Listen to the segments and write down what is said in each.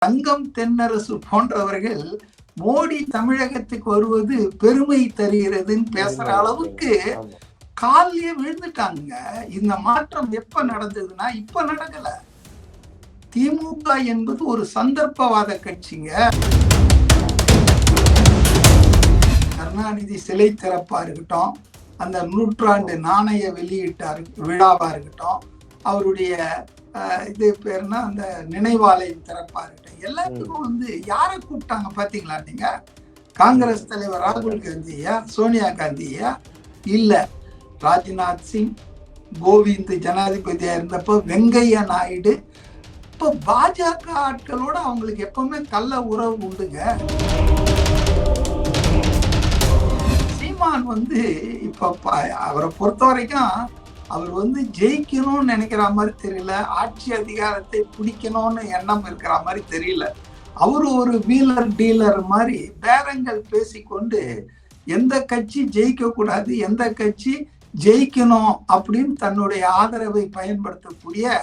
தங்கம் தென்னரசு போன்றவர்கள் மோடி தமிழகத்துக்கு வருவது பெருமை தருகிறதுன்னு பேசுற அளவுக்கு காலிலேயே விழுந்துட்டாங்க. இந்த மாற்றம் எப்ப நடந்ததுன்னா இப்ப நடக்கல. திமுக என்பது ஒரு சந்தர்ப்பவாத கட்சிங்க. கருணாநிதி சிலை திறப்பா இருக்கட்டும், அந்த நூற்றாண்டு நாணய வெளியிட்டார் விழாவா இருக்கட்டும், அவருடைய இது பேருனா அந்த நினைவாலயம் திறப்பா இருக்கட்டும், எல்லாத்துக்கும் யாரை கூப்பிட்டாங்க பாத்தீங்களா நீங்க? காங்கிரஸ் தலைவர் ராகுல் காந்தியா, சோனியா காந்தியா? இல்ல, ராஜ்நாத் சிங், கோவிந்த் ஜனாதிபதியா இருந்தப்போ வெங்கையா நாயுடு. இப்ப பாஜக ஆட்களோட அவங்களுக்கு எப்பவுமே கள்ள உறவு உண்டுங்க. சீமான் இப்ப அவரை பொறுத்த வரைக்கும் அவர் ஜெயிக்கணும்னு நினைக்கிற மாதிரி தெரியல, ஆட்சி அதிகாரத்தை பிடிக்கணும்னு எண்ணம் இருக்கிற மாதிரி தெரியல. அவரு ஒரு வீலர் டீலர் மாதிரி பேரங்கள் பேசிக்கொண்டு எந்த கட்சி ஜெயிக்க கூடாது, எந்த கட்சி ஜெயிக்கணும் அப்படின்னு தன்னுடைய ஆதரவை பயன்படுத்தக்கூடிய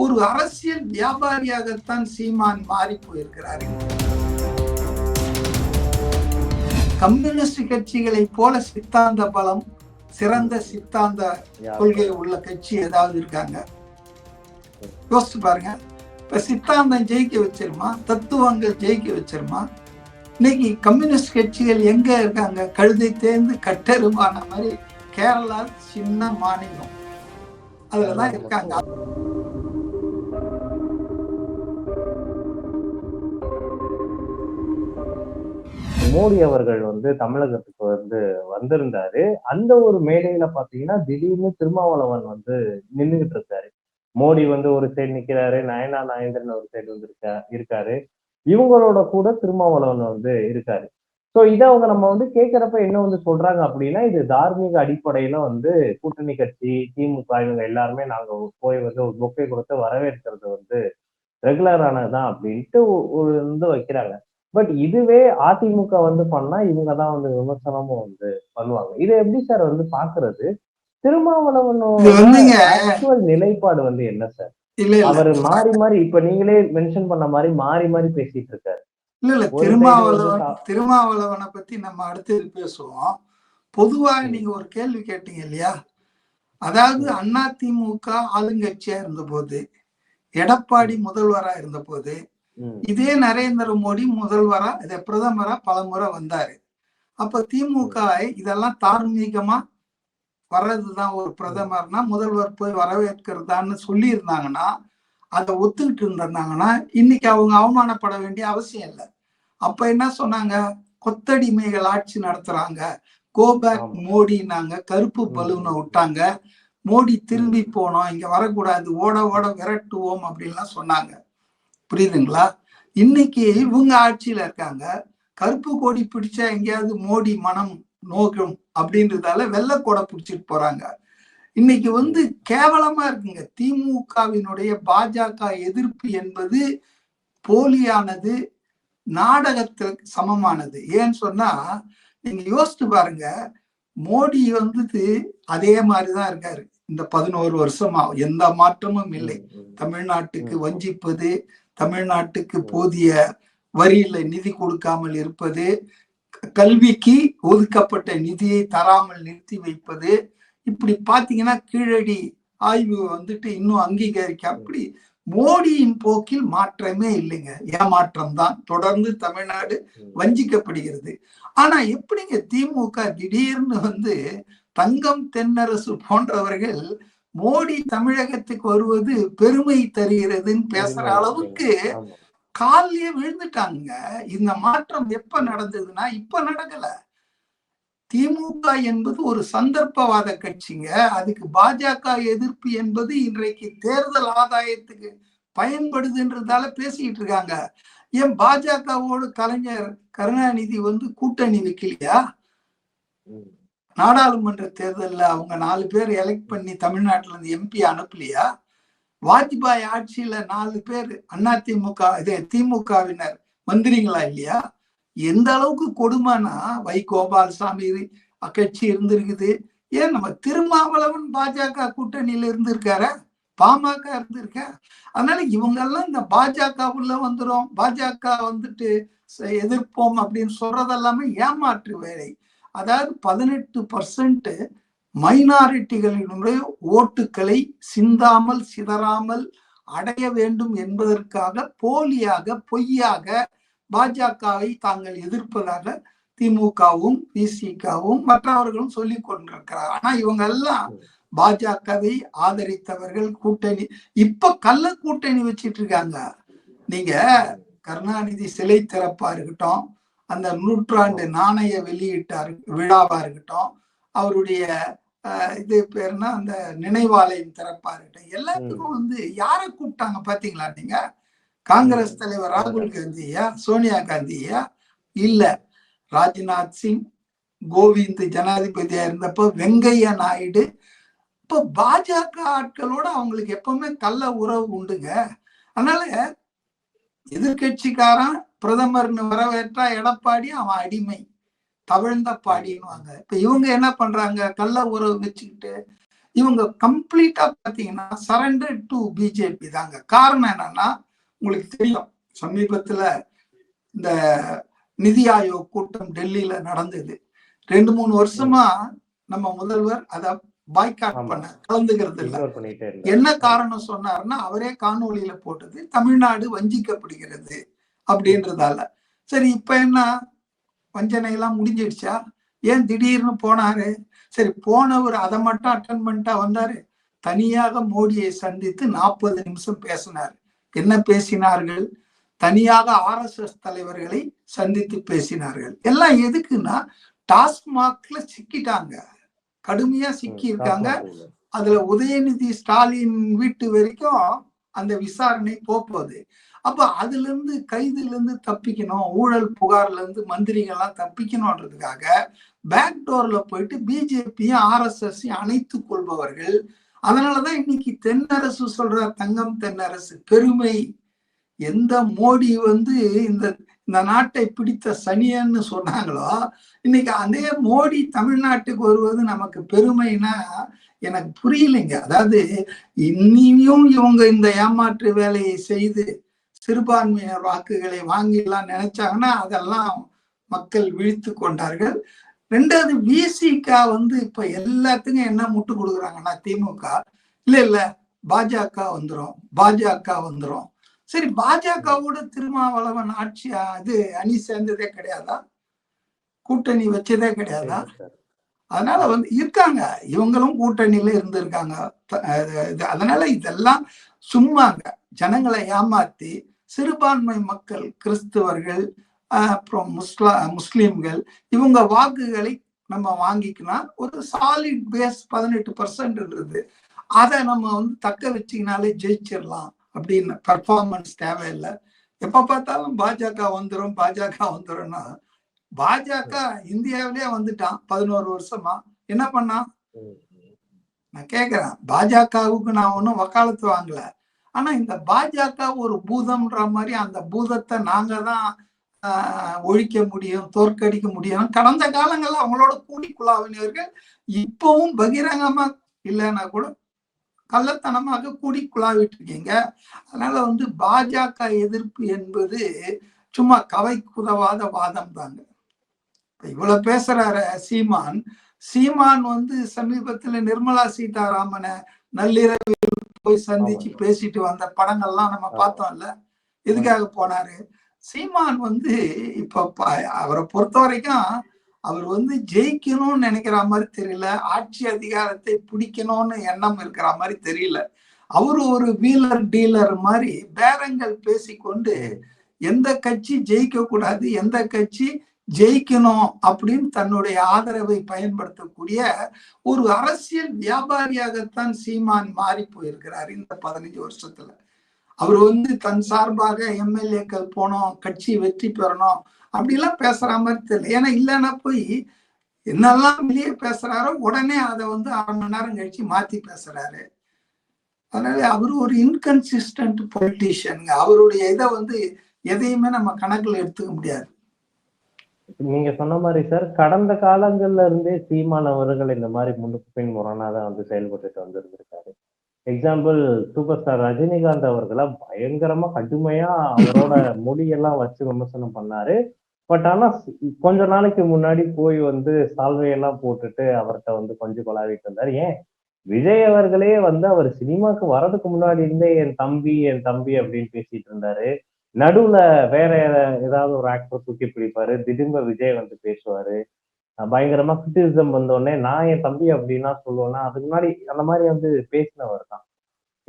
ஒரு அரசியல் வியாபாரியாகத்தான் சீமான் மாறி போயிருக்கிறார். கம்யூனிஸ்ட் கட்சிகளை போல சித்தாந்த பலம், சிறந்த சித்தாந்த கொள்கை உள்ள கட்சி ஏதாவது இருக்காங்க? யோசிச்சு பாருங்க. இப்ப சித்தாந்தம் ஜெயிக்க வச்சிருமா? தத்துவங்கள் ஜெயிக்க வச்சிருமா? இன்னைக்கு கம்யூனிஸ்ட் கட்சிகள் எங்க இருக்காங்க? கழுதை தேர்ந்து கட்டெருமான மாதிரி கேரளா சின்ன மாநிலம், அதுலதான் இருக்காங்க. மோடி அவர்கள் தமிழகத்துக்கு வந்திருந்தாரு. அந்த ஒரு மேடையில பாத்தீங்கன்னா திடீர்னு திருமாவளவன் நின்றுகிட்டு இருக்காரு. மோடி ஒரு சைடு நிக்கிறாரு, நயனா நாகேந்திரன் ஒரு சைடு இருக்காரு. இவங்களோட கூட திருமாவளவன் இருக்காரு. சோ இதை அவங்க நம்ம கேட்கிறப்ப என்ன சொல்றாங்க அப்படின்னா, இது தார்மீக அடிப்படையில கூட்டணி கட்சி திமுக இவங்க எல்லாருமே நாங்க போய் ஒரு பொக்கை கொடுத்து வரவேற்கிறது ரெகுலரானதுதான் அப்படின்ட்டு ஒரு வைக்கிறாங்க. பட் இதுவே அதிமுக பண்ணா இவங்கதான் விமர்சனமும் பண்ணுவாங்க. இதை எப்படி சார் பாக்குறது? திருமாவளவனோட நிலைப்பாடு என்ன சார்? அவர் மாறி மாறி இப்ப நீங்களே மென்ஷன் பண்ண மாதிரி மாறி மாறி பேசிட்டு இருக்காரு. இல்ல திருமாவளவனை பத்தி நம்ம அடுத்தது பேசுவோம். பொதுவாக நீங்க ஒரு கேள்வி கேட்டீங்க இல்லையா? அதாவது அதிமுக ஆளுங்கட்சியா இருந்த போது, எடப்பாடி முதல்வரா இருந்த போது, இதே நரேந்திர மோடி முதல்வரா பிரதமரா பல முறை வந்தாரு. அப்ப திமுக இதெல்லாம் தார்மீகமா வர்றதுதான் ஒரு பிரதமர்னா முதல்வர் போய் வரவேற்கிறதான்னு சொல்லி இருந்தாங்கன்னா, அதை ஒத்துக்கிட்டு இருந்தாங்கன்னா இன்னைக்கு அவங்க அவமானப்பட வேண்டிய அவசியம் இல்லை. அப்ப என்ன சொன்னாங்க? கொத்தடிமைகள் ஆட்சி நடத்துறாங்க, கோபேக் மோடினாங்க, கருப்பு பலூனை விட்டாங்க, மோடி திரும்பி போனோம், இங்க வரக்கூடாது, ஓட ஓட விரட்டுவோம் அப்படின்லாம் சொன்னாங்க. புரியுதுங்களா? இன்னைக்கு இவங்க ஆட்சியில இருக்காங்க, கருப்பு கொடி பிடிச்சா எங்கேயாவது மோடி மனம் நோக்கும் அப்படின்றதால வெள்ளை கொடை பிடிச்சிட்டு போறாங்க. இன்னைக்கு கேவலமா இருக்குங்க. திமுகவினுடைய பாஜக எதிர்ப்பு என்பது போலியானது, நாடகத்திற்கு சமமானது. ஏன்னு சொன்னா நீங்க யோசிச்சு பாருங்க, மோடி அதே மாதிரிதான் இருக்காரு. இந்த 11 வருஷமா எந்த மாற்றமும் இல்லை. தமிழ்நாட்டுக்கு வஞ்சிப்பது, தமிழ்நாட்டுக்கு போதிய வரியில நிதி கொடுக்காமல் இருப்பது, கல்விக்கு ஒதுக்கப்பட்ட நிதியை தராமல் நிறுத்தி வைப்பது, இப்படி பாத்தீங்கன்னா கீழடி ஆய்வு இன்னும் அங்கீகரிக்க, அப்படி மோடியின் போக்கில் மாற்றமே இல்லைங்க. ஏமாற்றம் தான். தொடர்ந்து தமிழ்நாடு வஞ்சிக்கப்படுகிறது. ஆனா எப்படிங்க திமுக திடீர்னு தங்கம் தென்னரசு போன்றவர்கள் மோடி தமிழகத்துக்கு வருவது பெருமை தருகிறதுன்னு பேசுற அளவுக்கு காலிலேயே விழுந்துட்டாங்க. இந்த மாற்றம் எப்ப நடந்ததுன்னா இப்ப நடக்கல. திமுக என்பது ஒரு சந்தர்ப்பவாத கட்சிங்க. அதுக்கு பாஜக எதிர்ப்பு என்பது இன்றைக்கு தேர்தல் ஆதாயத்துக்கு பயன்படுதுன்றதால பேசிட்டு இருக்காங்க. ஏன் பாஜகவோடு கலைஞர் கருணாநிதி கூட்டணி வைக்கலையா? நாடாளுமன்ற தேர்தல்ல அவங்க 4 பேர் எலெக்ட் பண்ணி தமிழ்நாட்டுல இருந்து எம்பி அனுப்பலையா? வாஜ்பாய் ஆட்சியில 4 பேர் அதிமுக திமுகவினர் மந்திரிங்களா இல்லையா? எந்த அளவுக்கு கொடுமைனா வை கோபால்சாமி கட்சி இருந்திருக்குது. ஏன் நம்ம திருமாவளவன் பாஜக கூட்டணியில இருந்திருக்காரு. பாமக இருந்திருக்க. அதனால இவங்க எல்லாம் இந்த பாஜகவுள்ள வந்துரும், பாஜக வந்துட்டு எதிர்ப்போம் அப்படின்னு சொல்றது எல்லாமே ஏமாற்று வேலை. அதாவது 18% மைனாரிட்டிகளினுடைய ஓட்டுக்களை சிந்தாமல் சிதறாமல் அடைய வேண்டும் என்பதற்காக போலியாக பொய்யாக பாஜகவை தாங்கள் எதிர்ப்பதாக திமுகவும் விசிகவும் மற்றவர்களும் சொல்லிக் கொண்டிருக்கிறார். ஆனா இவங்க எல்லாம் பாஜகவை ஆதரித்தவர்கள், கூட்டணி இப்ப கள்ள கூட்டணி வச்சிட்டு இருக்காங்க. நீங்க கருணாநிதி சிலை திறப்பா இருக்கட்டும், அந்த நூற்றாண்டு நாணய வெளியிட்டார் விழாவா இருக்கட்டும், அவருடைய இது பேருனா அந்த நினைவாலயம் திறப்பா இருக்கட்டும், எல்லாத்துக்கும் வந்து யாரை கூப்பிட்டாங்க பாத்தீங்களா நீங்க? காங்கிரஸ் தலைவர் ராகுல் காந்தியா, சோனியா காந்தியா? இல்ல, ராஜ்நாத் சிங், கோவிந்த் ஜனாதிபதியா இருந்தப்போ வெங்கையா நாயுடு. இப்ப பாஜக ஆட்களோட அவங்களுக்கு எப்பவுமே கள்ள உறவு உண்டுங்க. அதனால எதிர்கட்சிக்காரன் பிரதமர்னு வரவேற்றா எடப்பாடி அவன் அடிமை, தவிழ்ந்த பாடின்னுவாங்க. இப்ப இவங்க என்ன பண்றாங்க? கள்ள உறவு வச்சுக்கிட்டு இவங்க கம்ப்ளீட்டா பாத்தீங்கன்னா சரண்டர் டு பிஜேபி தாங்க. காரணம் என்னன்னா, உங்களுக்கு தெரியும், சமீபத்துல இந்த நிதி ஆயோக் கூட்டம் டெல்லியில நடந்தது. 2-3 வருஷமா நம்ம முதல்வர் அத பாய்காட் பண்ண, கலந்துக்கிறது இல்ல. என்ன காரணம் சொன்னாருன்னா, அவரே காணொலியில போட்டது, தமிழ்நாடு வஞ்சிக்கப்படுகிறது அப்படின்றதால. சரி, இப்ப என்ன வஞ்சனை எல்லாம் முடிஞ்சிடுச்சா? ஏன் திடீர்னு போனாரு? சரி, போனவர் அதை மட்டும் அட்டன் பண்ணிட்டா வந்தாரு? தனியாக மோடியை சந்தித்து 40 நிமிஷம் பேசினார். என்ன பேசினார்கள்? தனியாக RSS தலைவர்களை சந்தித்து பேசினார்கள். எல்லாம் எதுக்குன்னா, டாஸ்மாக்ல சிக்கிட்டாங்க, கடுமையா சிக்கி இருக்காங்க. அதுல உதயநிதி ஸ்டாலின் வீட்டு வரைக்கும் அந்த விசாரணை போகுது. அப்ப அதுல இருந்து கைதுல இருந்து தப்பிக்கணும், ஊழல் புகார்ல இருந்து மந்திரிகள்லாம் தப்பிக்கணும்ன்றதுக்காக பேக்டோர்ல போயிட்டு பிஜேபியும் RSS அணைத்து கொள்பவர்கள். அதனாலதான் இன்னைக்கு தென்னரசு சொல்ற, தங்கம் தென்னரசு பெருமை. எந்த மோடி வந்து இந்த நாட்டை பிடித்த சனியன்னு சொன்னாங்களோ, இன்னைக்கு அதே மோடி தமிழ்நாட்டுக்கு வருவது நமக்கு பெருமைனா எனக்கு புரியலைங்க. அதாவது இன்னியும் இவங்க இந்த ஏமாற்று வேலையை செய்து சிறுபான்மையினர் வாக்குகளை வாங்கிடலாம் நினைச்சாங்கன்னா அதெல்லாம் மக்கள் விழித்து கொண்டார்கள். ரெண்டாவது, விசிக வந்து இப்ப எல்லாத்துக்கும் என்ன முட்டு கொடுக்குறாங்கன்னா, திமுக இல்ல பாஜக வந்துரும், பாஜக வந்துரும். சரி, பாஜகவோட திருமாவளவன் ஆட்சி அது அணி சேர்ந்ததே கிடையாதா? கூட்டணி வச்சதே கிடையாதா? அதனால வந்து இருக்காங்க, இவங்களும் கூட்டணியில இருந்திருக்காங்க. அதனால இதெல்லாம் சும்மாங்க, ஜனங்களை ஏமாத்தி சிறுபான்மை மக்கள், கிறிஸ்தவர்கள், அப்புறம் முஸ்லிம்கள், இவங்க வாக்குகளை நம்ம வாங்கிக்கலாம். ஒரு சாலிட் பேஸ் 18% அதை நம்ம வந்து தக்க வச்சுக்கினாலே ஜெயிச்சிடலாம் அப்படின்னு. பெர்ஃபார்மன்ஸ் தேவையில்லை. எப்ப பார்த்தாலும் பாஜக வந்துரும், பாஜக வந்துரும்னா, பாஜக இந்தியாவிலே வந்துட்டான் 11 வருஷமா. என்ன பண்ணா? நான் கேக்குறேன், பாஜகவுக்கு நான் ஒன்னும் வக்காலத்து வாங்கல. ஆனா இந்த பாஜக ஒரு பூதம்ன்ற மாதிரி, அந்த பூதத்தை நாங்க தான் ஒழிக்க முடியும், தோற்கடிக்க முடியும். கடந்த காலங்கள்ல அவங்களோட கூடி குழாவினர்கள் இப்பவும் பகிரங்கமா இல்லைன்னா கூட கள்ளத்தனமாக கூடி குழாவிட்டு இருக்கீங்க. அதனால வந்து பாஜக எதிர்ப்பு என்பது சும்மா கவைக்குதவாத வாதம் தாங்க. இவ்வளவு பேசுறாரு சீமான் வந்து சமீபத்துல நிர்மலா சீதாராமனை நள்ளிரவில் போய் சந்திச்சு பேசிட்டு வந்த படங்கள்லாம் நம்ம பார்த்தோம்ல. எதுக்காக போனாரு? சீமான் வந்து இப்ப அவரை பொறுத்த வரைக்கும் அவர் வந்து ஜெயிக்கணும்னு நினைக்கிற மாதிரி தெரியல, ஆட்சி அதிகாரத்தை பிடிக்கணும்னு எண்ணம் இருக்கிற மாதிரி தெரியல. அவரு ஒரு வீலர் டீலர் மாதிரி பேரங்கள் பேசிக்கொண்டு எந்த கட்சி ஜெயிக்க கூடாது, எந்த கட்சி ஜெயிக்கணும் அப்படின்னு தன்னுடைய ஆதரவை பயன்படுத்தக்கூடிய ஒரு அரசியல் வியாபாரியாகத்தான் சீமான் மாறி போயிருக்கிறார் இந்த 15 வருஷத்துல. அவர் வந்து தன் சார்பாக எம்எல்ஏக்கள் போனோம், கட்சி வெற்றி பெறணும் அப்படிலாம் பேசுற மாதிரி தெரியல. ஏன்னா இல்லைன்னா போய் என்னெல்லாம் வெளியே பேசுறாரோ உடனே அதை வந்து 1/2 மணி நேரம் கழிச்சு மாத்தி பேசுறாரு. அதனால அவரு ஒரு இன்கன்சிஸ்டன்ட் பொலிட்டீஷியனுங்க. அவருடைய இதை வந்து எதையுமே நம்ம கணக்குல எடுத்துக்க முடியாது. நீங்க சொன்ன மாதிரி சார், கடந்த காலங்கள்ல இருந்தே சீமான் அவர்கள் இந்த மாதிரி முன்னுக்கு பின் முரணாதான் வந்து செயல்பட்டு வந்திருந்திருக்காரு. எக்ஸாம்பிள் சூப்பர் ஸ்டார் ரஜினிகாந்த் அவர்களை பயங்கரமா கடுமையா அவரோட மொழியெல்லாம் வச்சு விமர்சனம் பண்ணாரு. பட் ஆனா கொஞ்ச நாளைக்கு முன்னாடி போய் வந்து சால்வையெல்லாம் போட்டுட்டு அவர்கிட்ட வந்து கொஞ்சம் கொலாவிட்டு இருந்தாரு. ஏன் விஜய் அவர்களே வந்து அவர் சினிமாக்கு வர்றதுக்கு முன்னாடி இருந்தே என் தம்பி அப்படின்னு பேசிட்டு இருந்தாரு. நடுவுல வேற ஏதாவது ஒரு ஆக்டர் தூக்கி பிடிப்பாரு, திடீர்னு விஜய் வந்து பேசுவாரு. பயங்கரமா கிரிட்டிசிசம் வந்தோடனே நான் என் தம்பி அப்படின்னா சொல்லுவேன்னா அதுக்கு முன்னாடி அந்த மாதிரி வந்து பேசினவர் தான்.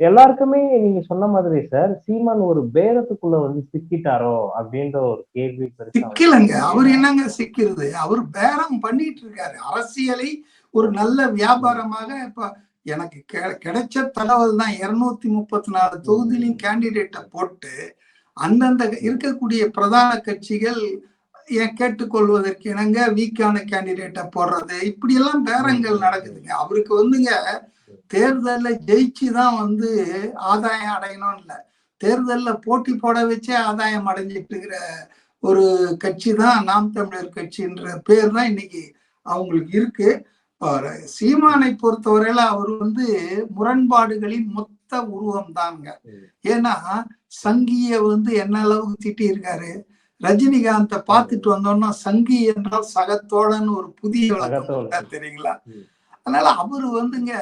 எல்லாருக்குமே நீங்க சொன்ன மாதிரி சார் சீமான் ஒரு பேரத்துக்குள்ள வந்து சிக்கிட்டாரோ அப்படின்ற ஒரு கேள்வி பெருசா சிக்கலங்க. அவர் என்னங்க சிக்கிறது? அவர் பேரம் பண்ணிட்டு இருக்காரு. அரசியலை ஒரு நல்ல வியாபாரமாக இப்ப எனக்கு கிடைச்ச தகவல் தான் 234 தொகுதியிலும் கேண்டிடேட்டை போட்டு அந்தந்த இருக்கக்கூடிய பிரதான கட்சிகள் கேட்டுக்கொள்வதற்கு இணங்க வீக்கான கேண்டிடேட்டை போடுறது இப்படி எல்லாம் பேரங்கள் நடக்குதுங்க. அவருக்கு வந்துங்க தேர்தலில் ஜெயிச்சுதான் வந்து ஆதாயம் அடையணும் இல்லை, தேர்தலில் போட்டி போட வச்சே ஆதாயம் அடைஞ்சிட்டு இருக்கிற ஒரு கட்சி தான் நாம் தமிழர் கட்சின்ற பேர் தான் இன்னைக்கு அவங்களுக்கு இருக்கு. சீமானை பொறுத்தவரையில அவர் வந்து முரண்பாடுகளின் மொத்த உருவம் தாங்க. ஏன்னா சங்கிய வந்து என்ன அளவுக்கு திட்டி இருக்காரு. ரஜினிகாந்த பார்த்துட்டு வந்தோம்னா சங்கி என்றால் சகத்தோழன்னு ஒரு புதிய விளக்கம் தெரியுங்களா? அதனால அவரு வந்துங்க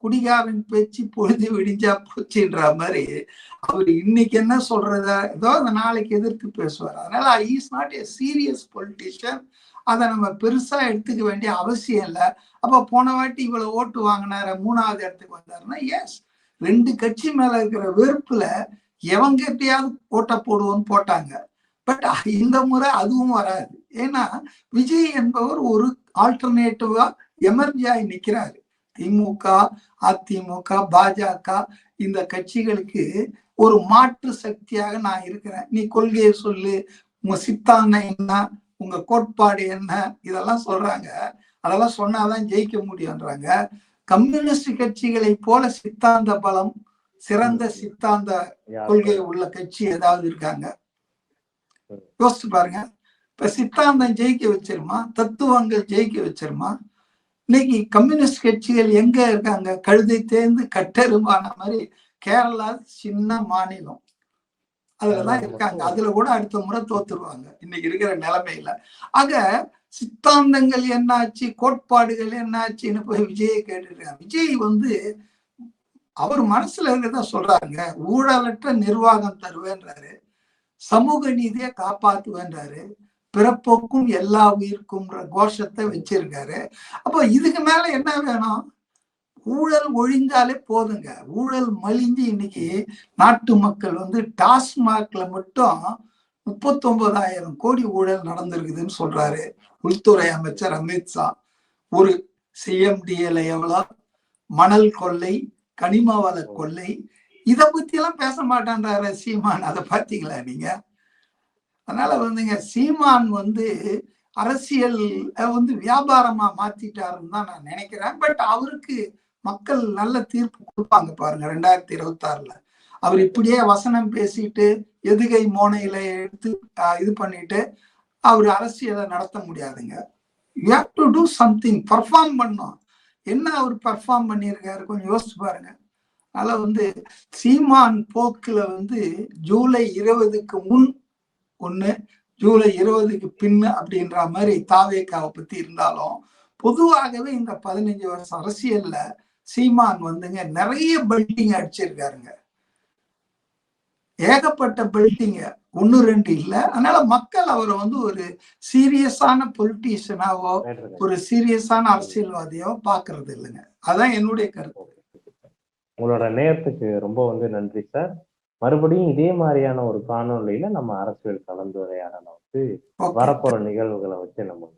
குடிகாரன் பேச்சு பொழுது விடிஞ்சா போச்சுன்ற மாதிரி அவர் இன்னைக்கு என்ன சொல்றத ஏதோ அந்த நாளைக்கு எதிர்த்து பேசுவார். அதனால is not a serious politician. அதை நம்ம பெருசா எடுத்துக்க வேண்டிய அவசியம் இல்லை. அப்ப போன வாட்டி இவ்வளவு ஓட்டு வாங்கினார 3வது இடத்துக்கு வந்தாருன்னா எஸ், 2 கட்சி மேல இருக்கிற வெறுப்புல எவங்கிட்டையாவது ஓட்ட போடுவோன்னு போட்டாங்க. பட் இந்த முறை அதுவும் வராது. ஏன்னா விஜய் என்பவர் ஒரு ஆல்டர்னேட்டிவா எமர்ஜாய் நிக்கிறாரு. திமுக, அதிமுக, பாஜக இந்த கட்சிகளுக்கு ஒரு மாற்று சக்தியாக நான் இருக்கிறேன். நீ கொள்கையை சொல்லு, உங்க சித்தாந்தம் என்ன, உங்க கோட்பாடு என்ன, இதெல்லாம் சொல்றாங்க. அதெல்லாம் சொன்னாதான் ஜெயிக்க முடியும்ன்றாங்க. கம்யூனிஸ்ட் கட்சிகளை போல சித்தாந்த பலம், சிறந்த சித்தாந்த கொள்கை உள்ள கட்சி ஏதாவது இருக்காங்க? யோசிச்சு பாருங்க. இப்ப சித்தாந்தம் ஜெயிக்க வச்சிருமா, தத்துவங்கள் ஜெயிக்க வச்சிருமா? இன்னைக்கு கம்யூனிஸ்ட் கட்சிகள் எங்க இருக்காங்க? கழுதை தேர்ந்து கட்டெருமான மாதிரி கேரளா சின்ன மாநிலம், அதுலதான் இருக்காங்க. அதுல கூட அடுத்த முறை தோத்துருவாங்க இன்னைக்கு இருக்கிற நிலைமையில. ஆக சித்தாந்தங்கள் என்னாச்சு, கோட்பாடுகள் என்னாச்சுன்னு போய் விஜயை கேட்டுருக்காங்க. விஜய் வந்து அவர் மனசுல இருக்கிறத சொல்றாங்க. ஊழலற்ற நிர்வாகம் தருவேன்றாரு, சமூக நீதியை காப்பாத்துவேன்றாரு, பிறப்போக்கும் எல்லா உயிருக்கும் கோஷத்தை வச்சிருக்காரு. அப்போ இதுக்கு மேல என்ன வேணும்? ஊழல் ஒழிஞ்சாலே போதுங்க. ஊழல் மலிஞ்சு இன்னைக்கு நாட்டு மக்கள் வந்து டாஸ்மாக்ல மட்டும் 39,000 கோடி ஊழல் நடந்திருக்குதுன்னு சொல்றாரு உள்துறை அமைச்சர் அமித்ஷா. ஒரு சிஎம்டிஎல் எவ்வளோ, மணல் கொள்ளை, கனிம வள கொள்ளை, இதை பத்தி எல்லாம் பேச மாட்டான்றாரு சீமான். அதை பார்த்தீங்களா நீங்க? அதனால வந்துங்க சீமான் வந்து அரசியல் வந்து வியாபாரமா மாத்திட்டாருன்னு தான் நான் நினைக்கிறேன். பட் அவருக்கு மக்கள் நல்ல தீர்ப்பு கொடுப்பாங்க பாருங்க 2026ல. அவர் இப்படியே வசனம் பேசிட்டு எதுகை மோனையில எடுத்து இது பண்ணிட்டு அவர் அரசியலை நடத்த முடியாதுங்க. You have to do something, perform பண்ணும். என்ன அவர் பர்ஃபார்ம் பண்ணியிருக்காரு கொஞ்சம் யோசிச்சு பாருங்க. அதனால வந்து சீமான் போக்குல வந்து ஜூலை 20க்கு முன் ஒண்ணு, ஜூலை 20க்கு பின் அப்படின்ற மாதிரி தாவேக்காவை பத்தி இருந்தாலும், பொதுவாகவே இந்த 15 வருஷம் அரசியல்ல சீமான் வந்துங்க நிறைய பெல்டிங் அடிச்சிருக்காருங்க. ஏகப்பட்ட பெல்டிங்க, 1 2 இல்ல. அதனால மக்கள் அவரை வந்து ஒரு சீரியஸான பொலிட்டீஷியனாவோ ஒரு சீரியஸான அரசியல்வாதியோ பாக்குறது இல்லைங்க. அதான் என்னுடைய கருத்து. உங்களோட நேரத்துக்கு ரொம்ப வந்து நன்றி சார். மறுபடியும் இதே மாதிரியான ஒரு காணொலியில நம்ம அரசியல் கலந்துரையாடலாம் வந்து வரப்போற நிகழ்வுகளை வச்சு நம்ம